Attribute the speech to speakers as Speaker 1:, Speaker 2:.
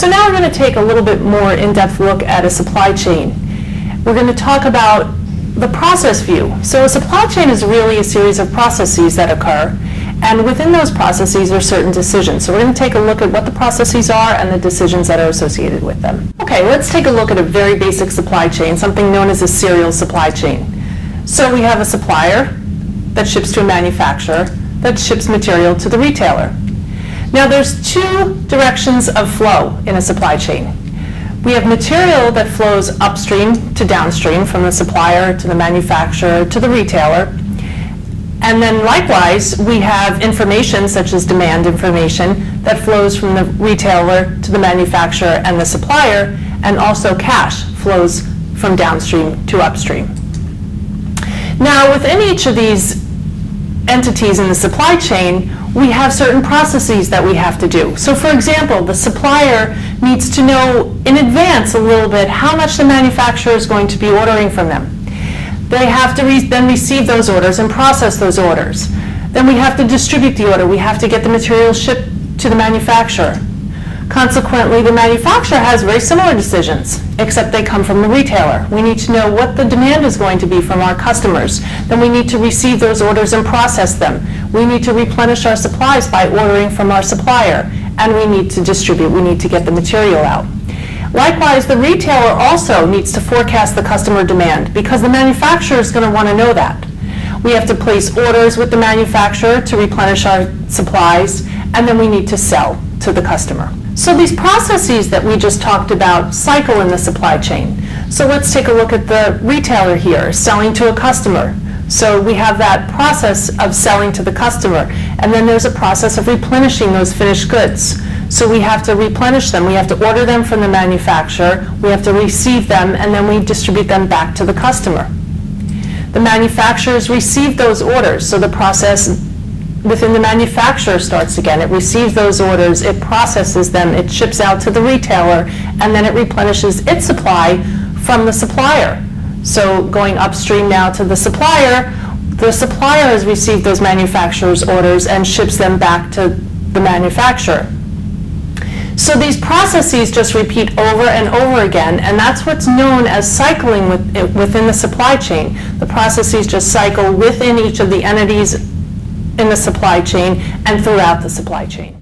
Speaker 1: So now we're going to take a little bit more in-depth look at a supply chain. We're going to talk about the process view. So a supply chain is really a series of processes that occur, and within those processes are certain decisions. So we're going to take a look at what the processes are and the decisions that are associated with them. Okay, let's take a look at a very basic supply chain, something known as a serial supply chain. So we have a supplier that ships to a manufacturer that ships material to the retailer. Now there's two directions of flow in a supply chain. We have material that flows upstream to downstream, from the supplier to the manufacturer to the retailer. And then likewise, we have information such as demand information that flows from the retailer to the manufacturer and the supplier, and also cash flows from downstream to upstream. Now within each of these entities in the supply chain, we have certain processes that we have to do. So for example, the supplier needs to know in advance a little bit how much the manufacturer is going to be ordering from them. They have to then receive those orders and process those orders. Then we have to distribute the order. We have to get the material shipped to the manufacturer. Consequently, the manufacturer has very similar decisions, except they come from the retailer. We need to know what the demand is going to be from our customers. Then we need to receive those orders and process them. We need to replenish our supplies by ordering from our supplier. And we need to distribute. We need to get the material out. Likewise, the retailer also needs to forecast the customer demand, because the manufacturer is going to want to know that. We have to place orders with the manufacturer to replenish our supplies, and then we need to sell to the customer. So these processes that we just talked about cycle in the supply chain. So let's take a look at the retailer here, selling to a customer. So we have that process of selling to the customer, and then there's a process of replenishing those finished goods. So we have to replenish them. We have to order them from the manufacturer, we have to receive them, and then we distribute them back to the customer. The manufacturers receive those orders, so the process within the manufacturer starts again. It receives those orders, it processes them, it ships out to the retailer, and then it replenishes its supply from the supplier. So going upstream now to the supplier has received those manufacturer's orders and ships them back to the manufacturer. So these processes just repeat over and over again, and that's what's known as cycling within the supply chain. The processes just cycle within each of the entities in the supply chain and throughout the supply chain.